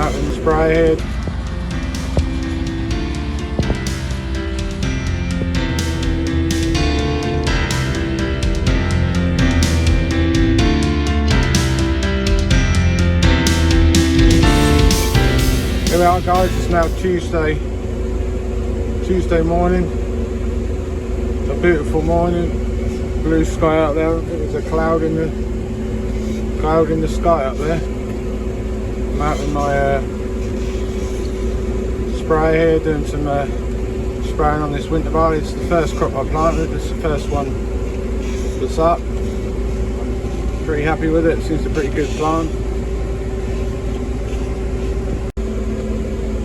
out in the spray head. Here we are guys, it's now Tuesday morning. It's a beautiful morning, blue sky out there. There's a cloud in the sky up there. I'm out with my spray here doing some spraying on this winter barley. It's the first crop I planted, it's the first one that's up. Pretty happy with it, seems a pretty good plant.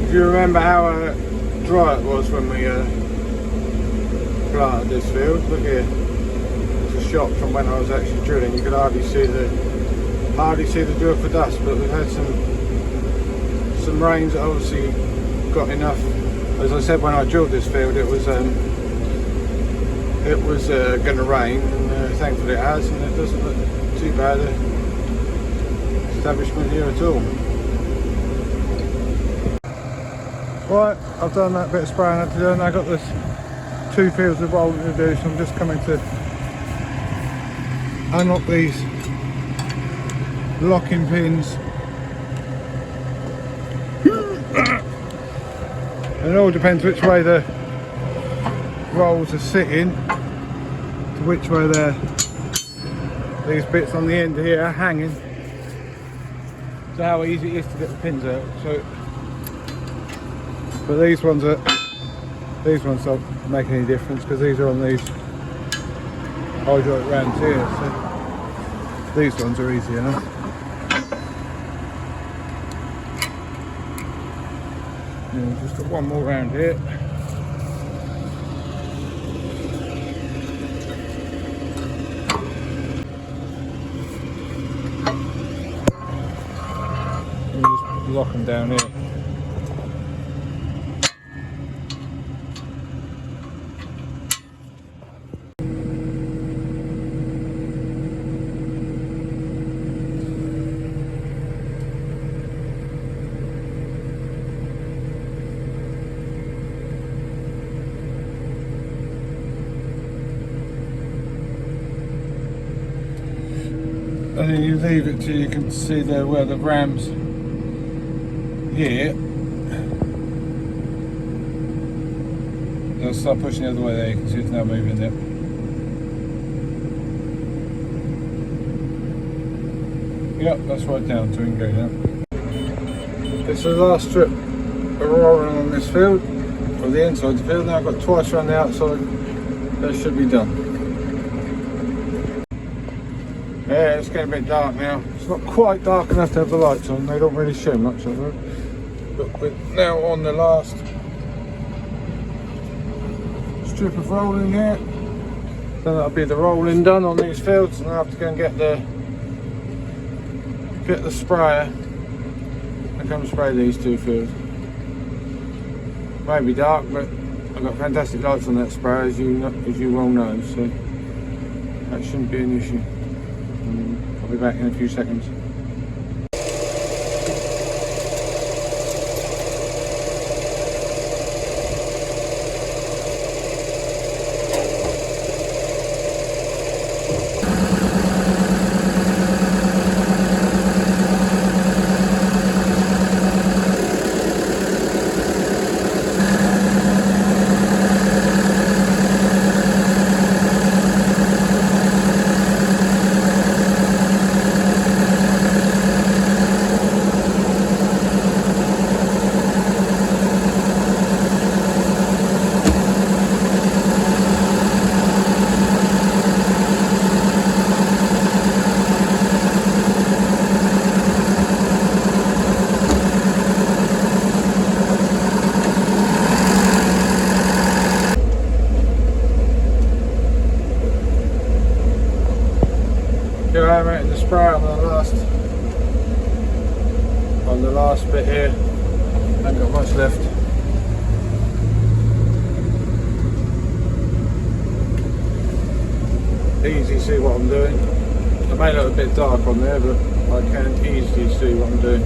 If you remember how dry it was when we planted this field, look here, it's a shot from when I was actually drilling. You could hardly see the drill for dust, but we've had some rains that obviously got enough. As I said when I drilled this field, it was going to rain, and thankfully it has, and it doesn't look too bad establishment here at all. Right, I've done that bit of spraying I had to do, and I got this 2 fields of rolling to do, so I'm just coming to unlock these locking pins. And it all depends which way the rolls are sitting, to which way these bits on the end here are hanging, so how easy it is to get the pins out. So, but these ones don't make any difference because these are on these hydraulic rams here, so these ones are easy enough. And we've just got one more round here. And we just lock them down here. And then you leave it till you can see there where the ram's here. They'll start pushing the other way there, you can see it's now moving there. Yep, that's right down, so we can go now. This is the last strip of rolling on this field, or the inside of the field. Now I've got twice around the outside, that should be done. Yeah, it's getting a bit dark now. It's not quite dark enough to have the lights on, they don't really show much of it. But we're now on the last strip of rolling here. Then that'll be the rolling done on these fields, and I'll have to go and get the sprayer and come spray these 2 fields. May be dark, but I've got fantastic lights on that sprayer, as you well know, so that shouldn't be an issue. I'll be back in a few seconds. Here I am out in the spray on the last bit here. Haven't got much left. Easy see what I'm doing. I may look a bit dark on there, but I can easily see what I'm doing.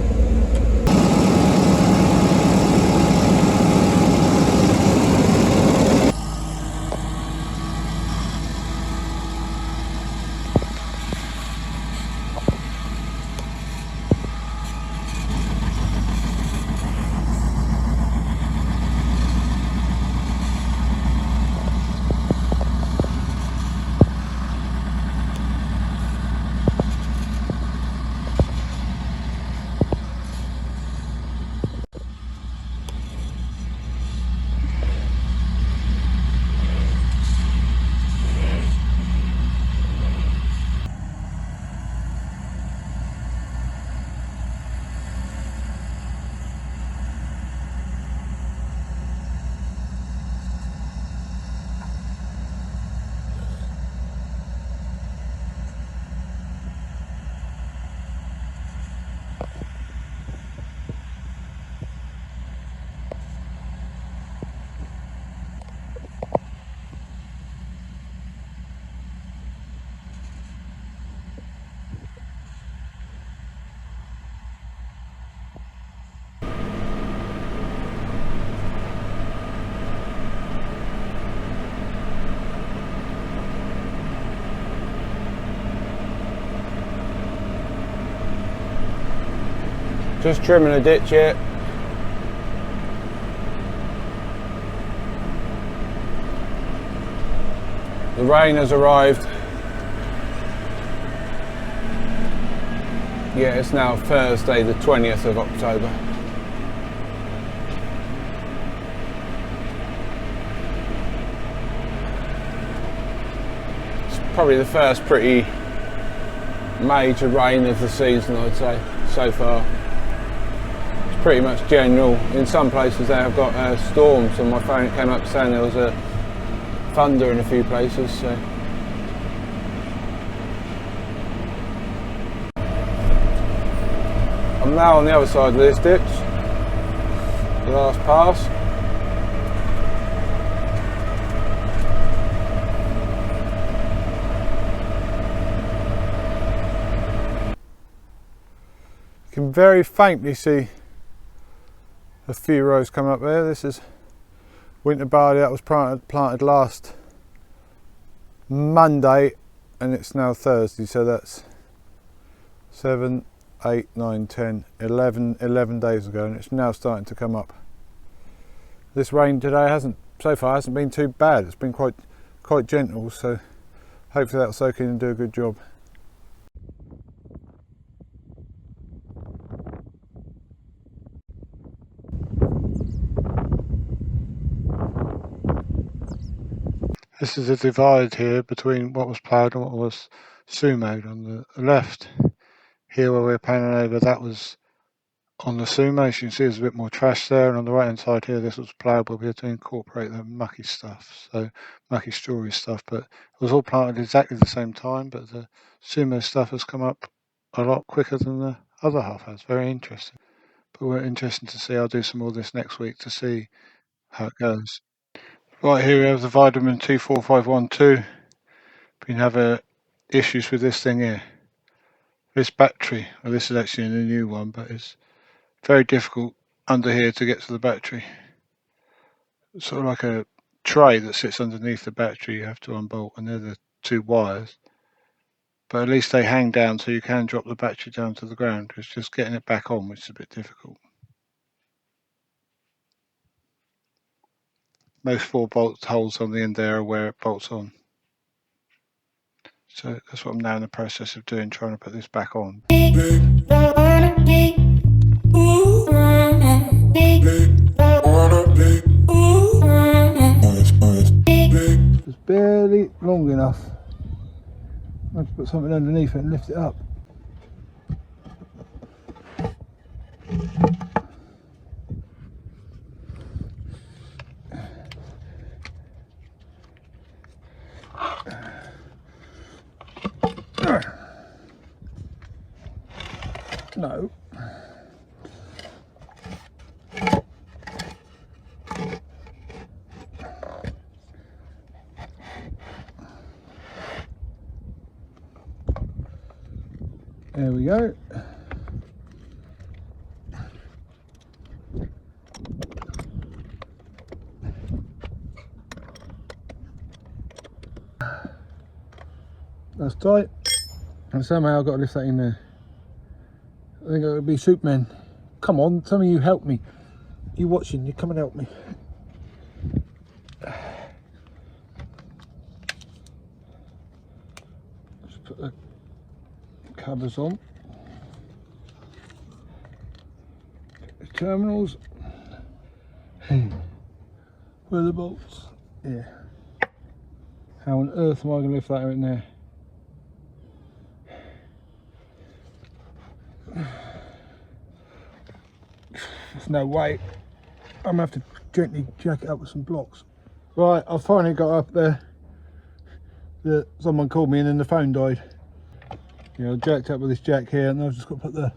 Just trimming a ditch here. The rain has arrived. Yeah, it's now Thursday the 20th of October. It's probably the first pretty major rain of the season, I'd say, so far. It's pretty much general. In some places they have got storms. On my phone it came up saying there was a thunder in a few places. So I'm now on the other side of this ditch, the last pass. You can very faintly see a few rows coming up there. This is winter barley that was planted last Monday, and it's now Thursday, so that's 7, 8, 9, 10, 11 days ago, and it's now starting to come up. This rain today so far hasn't been too bad. It's been quite gentle, so hopefully that'll soak in and do a good job. This is a divide here between what was ploughed and what was sumoed. On the left here where we're panning over, that was on the sumo. As you can see, there's a bit more trash there, and on the right hand side here, this was ploughed, but we had to incorporate the mucky stuff, so mucky strawy stuff, but it was all planted exactly the same time, but the sumo stuff has come up a lot quicker than the other half has. Very interesting. But we're interested to see. I'll do some more of this next week to see how it goes. Right, here we have the vitamin 24512. We can have issues with this thing here. This battery, well, this is actually a new one, but it's very difficult under here to get to the battery. It's sort of like a tray that sits underneath the battery. You have to unbolt, and they're the two wires. But at least they hang down, so you can drop the battery down to the ground. It's just getting it back on, which is a bit difficult. Most 4-bolt holes on the end there are where it bolts on. So that's what I'm now in the process of doing, trying to put this back on. It's barely long enough. I have to put something underneath it and lift it up. No. There we go. That's tight. And somehow I've got to lift that in there. I think it would be Superman. Come on, some of you help me. You watching, you come and help me. Just put the covers on. The terminals. Where are the bolts? Yeah. How on earth am I going to lift that in there? There's no way. I'm going to have to gently jack it up with some blocks. Right, I finally got up there. Someone called me and then the phone died. Yeah, I jacked up with this jack here, and I've just got to put the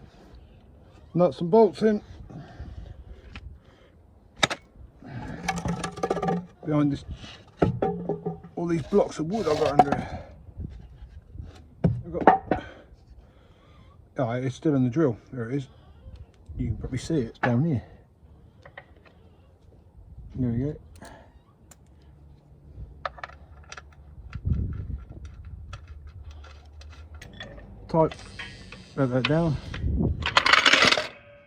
nuts and bolts in. Behind this, all these blocks of wood I've got under it. Oh, it's still in the drill. There it is. You can probably see it, it's down here. There we go. Tight, let that down.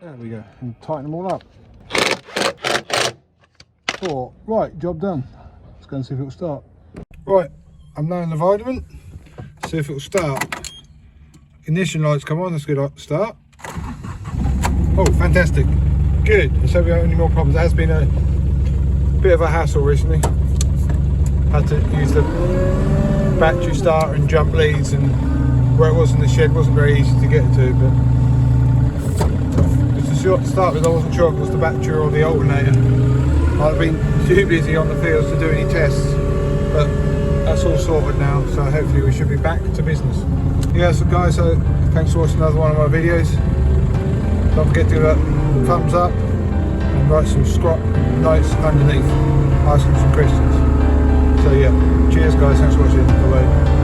There we go, and tighten them all up. 4. Right, job done. Let's go and see if it'll start. Right, I'm now in the vitamin. See if it'll start. Ignition lights come on, that's a good start. Oh, fantastic. Good. Let's hope we don't have any more problems. It has been a bit of a hassle recently. Had to use the battery starter and jump leads, and where it was in the shed wasn't very easy to get to, but just to start with, I wasn't sure if it was the battery or the alternator. I've been too busy on the fields to do any tests, but that's all sorted now, so hopefully we should be back to business. Yeah, so guys, thanks for watching another one of my videos. Don't forget to give a thumbs up and write some notes underneath asking some questions. So yeah, cheers guys, thanks for watching, bye bye.